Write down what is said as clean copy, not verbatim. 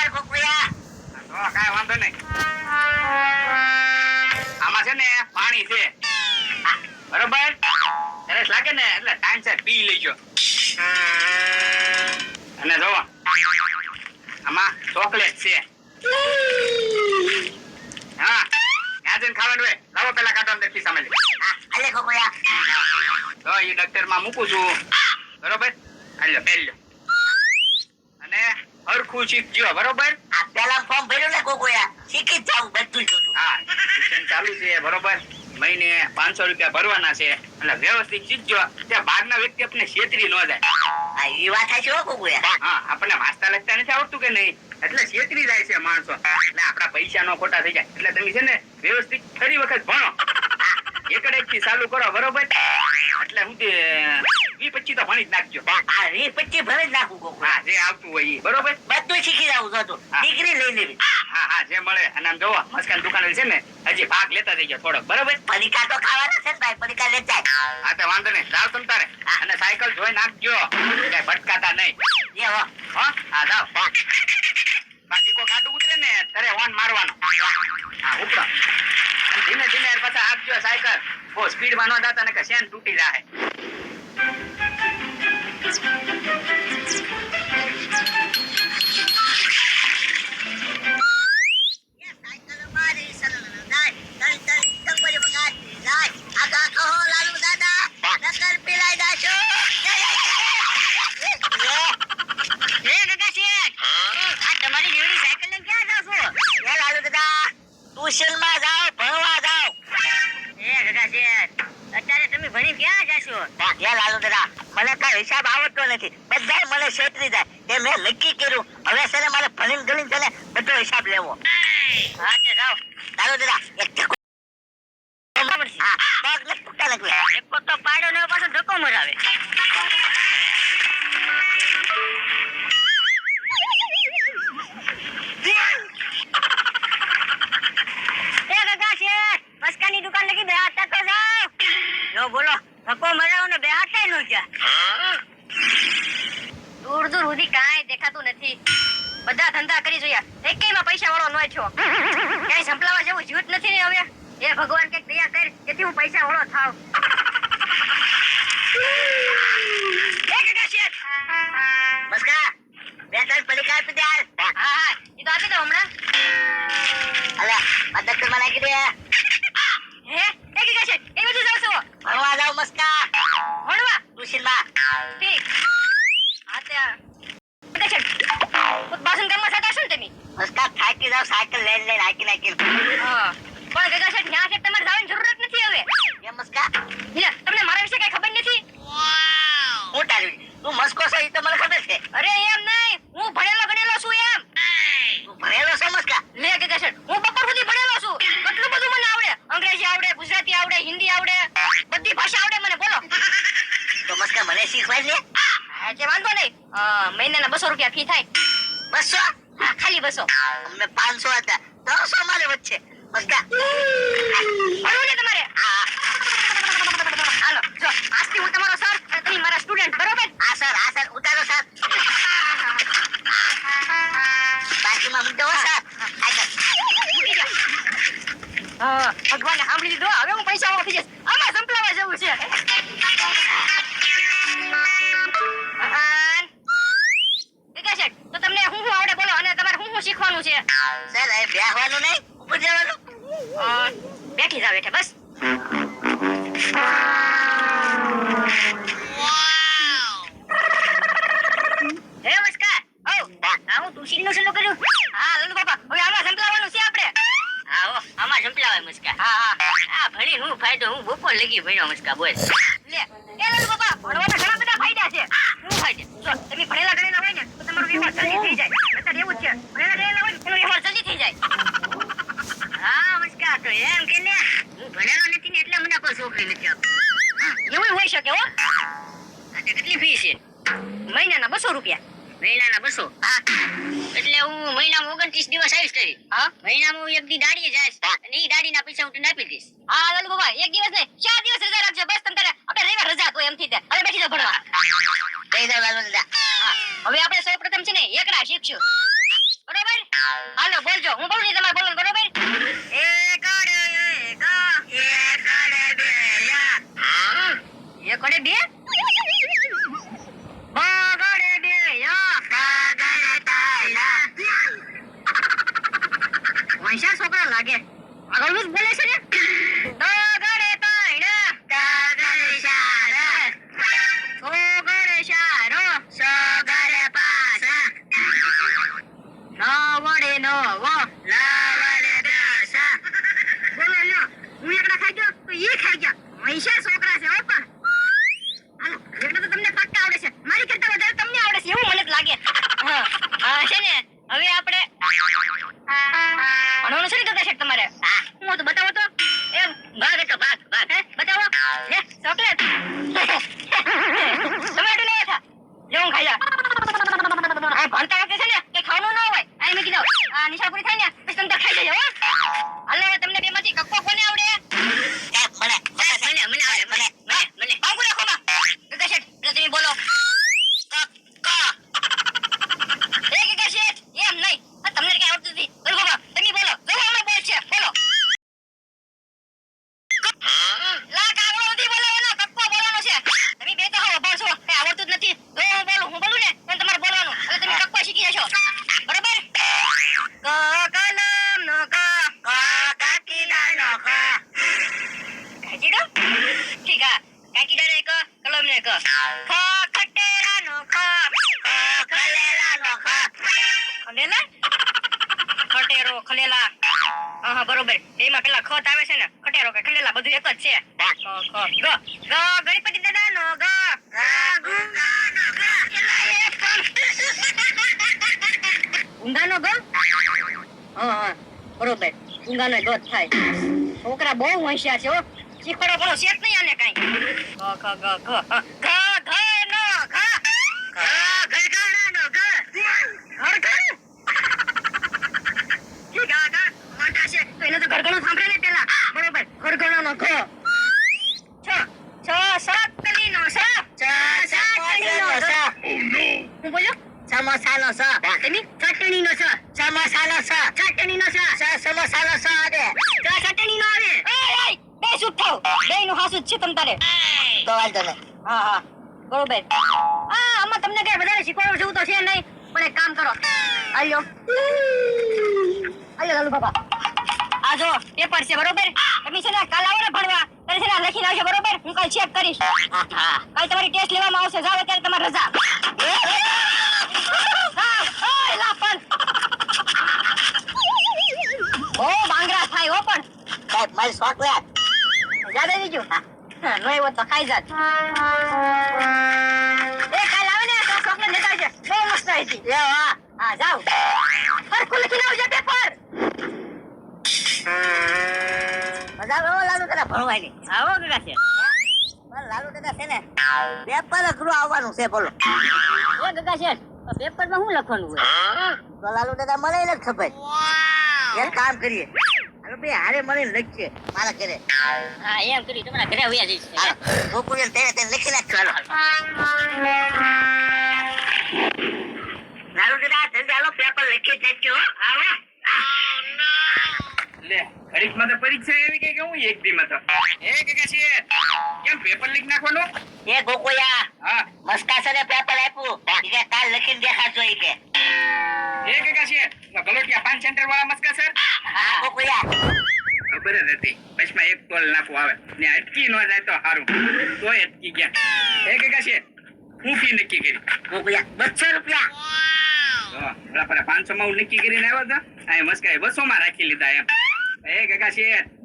નમસ્કાર ગોકુયા. તો કાંઈ વાંધો નહીં. આમાં છે ને પાણી છે, બરોબર? તરસ લાગે ને એટલે ટાઈમસર પી લેજો. અને જોવો આમાં ચોકલેટ છે. હા, ત્યાં જઈને ખાવાનું હોય. લાવો પેલા કાઢો અંદર ખિસ્સામાં. અલે ગોકુયા. તો એ ડોક્ટર માં મૂકું છું, બરોબર? હાલો પહેલો અને હરખું શીખજો, બરોબર? આ પેલા ફોર્મ ભર્યું ને ગોકુયા, શીખી જ જાઉં બધું જોતું. હા, ટ્યુશન ચાલુ છે, બરોબર? મહિને 500 રૂપિયા ભરવાના છે એટલે વ્યવસ્થિત શીખજો. ત્યાં બહારના વ્યક્તિ આપણે છેતરી ન જાય. આ ઈ વાત છે હો ગોકુયા. હા, આપણને વાંચતા લખતા નથી આવડતું કે નહીં, એટલે છેતરી જાય છે માણસો. એટલે આપણા પૈસા નો ખોટા થઈ જાય. એટલે તમે છે ને વ્યવસ્થિત ફરી વખત ભણો. એકડેક થી ચાલુ કરો, બરોબર? એટલે હું 20-25 તો ભણી જ નાખજો. આ 20-25 ભરી જ નાખું ગોકુયા. હા, જે આવતું હોય ઈ, બરોબર? બધું શીખી જાઉં જોતું. ડિગ્રી લઈ લેવી. હા હા, જે મળે. અને આમ જોવો મસ્કાન દુકાન છે ને, હજી ભાગ લેતા જઈજો થોડોક, બરોબર? પડીકા તો ખાવાના છે ને ભાઈ, પડીકા લઈ જાય. હા, તો વાંધો નહીં, જાવ તમ તારે. અને સાયકલ જોઈ નાખજો, કઈ ભટકાતા નહીં. જે હો. હા જાવ. બાકી કોઈ ગાડું ઉતરે ને ત્યારે હોર્ન મારવાનો. હા, ઉપડો. અને ધીમે ધીમે પાછા આપજો સાયકલ. બહુ સ્પીડમાં ન જાતા ને કે શેન તૂટી જાય. ટ્યુશનમાં જાઓ, ભણવા જાઓ. અત્યારે તમે ભણી ક્યાં જશો? લાલુ દાદા, મને કઈ હિસાબ આવડતો નથી. બધા મને છેતરી જાય. એ મેં નક્કી કર્યું, હવે છે ને મારે ભણીને ગણીને છે ને બધો હિસાબ લેવો. હા તે જાઓ. લાલુ દાદા, એક ધક્કો. હા, પગ ને તૂટા નાખ્યો. ધક્કો તો પાડ્યો ને પાછો ધક્કો મરાવે. એ કાકા શેઠ, મસ્કાની દુકાન લગી બે હાથ તો જાઓ. જો બોલો, ધક્કો મરાવો ને બે હાથ નો ક્યાં? દૂર દૂર સુધી કાંઈ દેખાતું નથી. બધા ધંધા કરી જોયા, એકેયમાં પૈસા વાળો ન છો. ક્યાંય સંભળાવા જેવું જીવત નથી ને હવે. એ ભગવાન કઈક દયા કર, જેથી હું પૈસા વાળો થાવ. એ કાકા શેઠ. મસ્કા, બે ત્રણ પડીકા આપી દે હાલ. હા હા, એ તો આપી દો હમણાં. અલે, આ દફતરમાં નાખી દે. હે એ કાકા શેઠ, એ બધું જાવ છો ભણવા જાઓ મસ્કા. ભણવા? ટ્યુશનમાં. ઠીક. હા તે કાકા શેઠ, બાસન કામમાં થતા છો ને તમે? મસ્કા થાકી જાવ, સાયકલ લઈને લઈને હાકી નાખી. હા, પણ કાકા શેઠ ન્યા છે તમારે જવાની જરૂરત નથી હવે. એ મસ્કા, લે, તમને મારા વિશે કઈ ખબર નથી? હું તારી તું મસ્કો છો એ તો મને ખબર છે. અરે એમ નહીં, હું ભણેલો ગણેલો છું એમ. તું ભણેલો છો મસ્કા? લે કાકા શેઠ, હું બપોર સુધી ભણેલો છું. કેટલું બધું મને આવડે. અંગ્રેજી આવડે, ગુજરાતી આવડે, હિન્દી આવડે, બધી ભાષા આવડે મને. બોલો. તો મસ્કા મને શીખવાડ લે. હા તે વાંધો નહીં. મહિનાના 200 રૂપિયા ફી થાય. 200? હા, ખાલી 200. અમને 500 હતા, 300 મારે વચ્ચે. મસ્કા, ભણવું ને તમારે? હા હાલો, જો આજથી હું તમારો સર અને તમે મારા સ્ટુડન્ટ, બરોબર? હા સર, ઉતારો સર. બાકીમાં મૂકી દો સર. મૂકી દો. ભગવાને સાંભળી લીધું. હવે હું પૈસા વાળો થઈ જઈશ. આમાં સંપલાવા જવું છે. કાકા શેઠ, તો તમને હું આવડે બોલો, અને તમારે હું શીખવાનું છે? સર એ બેહવાનું નહીં, ઉપર જવાનું. બેઠી જાવ બેઠે બસ. હે નમસ્કાર. હું તુલસીનું શરૂ કર્યું. હા લલ્લુ બાપા, હવે આમાં સંભળાવવાનું છે આપણે. આવો આમાં જંપલાવાય મસ્કા. હા ભણી હું ફાયદો, હું બપોર લગી ભણ્યો મસ્કા. બોલ. લે એ લલ્લુ બાપા, ભણવાના ઘણા બધા ફાયદા છે. શું ફાયદા? જો તમે ભણેલા ગણેલા હોય ને તો તમારો વ્યવહાર જલ્દી થઈ જાય. અત્યારે એવું જ છે, ભણેલા ગણેલા હોય ને એનો વ્યવહાર જલ્દી થઈ જાય. હા મસ્કા, તો એમ કે ને હું ભણેલો નથી ને એટલે મને કોઈ છોકરી નથી આપતી. એવું હોઈ શકે હો. આ તે કેટલી ફી છે? મહિનાના 200 રૂપિયા. મહિનાના 200? હા. એટલે હું મહિનામાં 29 દિવસ આવીશ કરી. હા? મહિનામાં હું એક દી દાડીએ જઈશ અને ઈ દાડીના પૈસા હું તને આપી દઈશ. હા લલ્લુ બાપા, એક દિવસ નહીં 4 દિવસ રજા રાખજો બસ. તમ તારે આપણે રવિવાર રજા તો એમ થી તે. હવે બેઠી જાવ ભણવા. દઈ દો લાલુ દાદા. હવે આપણે સૌપ્રથમ છે ને એકડા શીખશું, બરોબર? હાલો બોલજો, હું બોલું નહીં તમારે બોલવાનું, બરોબર? એક અડે બે યા. એક અડે બે? બગડે બે યા. વંશા છોકરા લાગે, આગળ જ બોલે છે ને. બગડે તાઈડા. છોગડે શારો. નવડે નવો. બોલો લ્યો, હું એકલા ખાઈ ગયો તો ઈ ખાઈ ગયા. વંશા છોકરા છે હો પણ. હાલો, એકલા તો તમને પાક્કા આવડે છે, મારી કરતા વધારે તમને આવડે છે એવું મને જ લાગે. હા છે ને, હવે આપણે ભણવાનું છે ને કરતા છે તમારે. હું તો બતાવો તો. એમ ભાગ હતો ભાગ. હે બતાવો. લે ચોકલેટ. ટમેટું લે થા. લે હું ખાઈ જા. આ ભણતા વખતે છે ને કે ખાવાનું ના હોય. આ મેં કીધું આ નિશા પૂરી થાય ને પછી તમે તો ખાઈ જજો હો. હાલો તમને બેમાંથી કક્કો કોને આવડે? મને બાંગુ રાખો માં. ગગા શેઠ એટલે તમે બોલો. ગગા શેઠ એમ નહીં. તમને કઈ આવડતું નથી. બોલો બાબા તમે બોલો. જો અમે બોલ છે બોલો. લા કાગળો નથી બોલવાનો, કક્કો બોલવાનો છે. તમે બે તો હાવ અભણ છો, કઈ આવડતું જ નથી. જો હું બોલું ને તો તમારે બોલવાનું. એટલે તમે કક્કો શીખી જશો. બરોબર? ક કલમ નો ક કાકીડા નો ક. કાકીડો? ઠીક હા. કાકીડા ને ક, કલમ ને ક. ખ ખટેરા નો ખ. ખલેલા નો ખ. ખલેલા? ખટેરો ખલેલા. હા બરોબર. એમાં પેલા ખત આવે છે ને, ખટેરો કે ખલેલા બધું એક જ છે. ગ ગણપતિ દાદા નો ગ. ગુંગા નો ગ. ગુંગા નો ગ? હા બરોબર. ગુંગા નો ગ થાય. છોકરા બહુ હોશિયાર છે હો. શીખવાડો પણ છે જ નહીં આને કાંઈ. ગ ગ ગ ગ ગ નો ગ. ગરગણા નો ગ. ગરગણ? ઠીક આ ગ મોટા છે તો એને તો ગરગણો સાંભળે ને પેલા. બરોબર. ગરગણા નો ગ. સાતલી નો સ. સાતલી નો સ. હું બોલ્યો? સમોસાનો સ. તમે ચટણીનો સ. સમોસાનો સ. ચટણીનો સ. સમોસાનો સ આવે. ચટણીનો આવે. એય બે ચૂપ થાવ. બેયનું હાસું જ છે તમ તારે. તો વાંધો નહીં. હા બરોબર. આમાં તમને કઈ વધારે શીખવાડવું જેવું તો છે નહીં, પણ એક કામ કરો. આલ્યો લાલુ બાબા. આ જો પેપર છે બરોબર. તમે છે ને કાલ આવો ને ભણવા ત્યારે છે ને લખીને આવજો બરોબર. હું કાલ ચેક કરીશ. કાલ તમારી ટેસ્ટ લેવામાં આવશે. જાવ અત્યારે તમારી રજા. ઓ બાંગરા થાય હો પણ. સાહેબ મારી ચોકલેટ યાદ આવી ગયું. નો એવો તો ખાઈ જાત. એ કાલ આવે ને તો ચોકલેટ લેતા આવજે. બહુ મસ્ત હતી. હા જાવ. સરખું લખીને આવજે પેપર. મજા આવે લાલુ દાદા ભણવાની. આવો ગગા છે. લાલુ દાદા છે ને પેપર અઘરું આવવાનું છે બોલો. એ ગગા છે પેપર માં શું લખવાનું હોય? તો લાલુ દાદા મને નથી ખબર. એક કામ કરીએ, હાલો બે હારે મળીને લખીએ મારા ઘરે. હા એમ કરી તમારા ઘરે આવ્યા જઈશ. હાલો ગોકુળિયન તેને લખી નાખજો. હાલો લાલુ દાદા જલ્દી હાલો પેપર લખી નાખજો. આવો લે ઘડીકમાં તો પરીક્ષા એવી કે હું એક દી માં તો એ કે છે કેમ પેપર લીક નાખવાનું? એ ગોકુળિયા હા મસ્કાસરે પેપર આપ્યું. કે કાલ લખીને દેખાડજો ઈ કે. એ કે છે ગલોટિયા પાન સેન્ટર વાળા મસ્કા સર. હા ગોકુળિયા ખબર જ હતી બસમાં એક ટોલ નાખવું આવે ને અટકી ન જાય તો સારું. તોય અટકી ગયા. એ કે છે હું ફી નક્કી કરી? ગોકુળિયા 200 રૂપિયા. પેલા 500 માં નક્કી કરીને આવ્યો હતો. આ મસ્કાએ 200 માં રાખી લીધા એમ. એ કાકા છે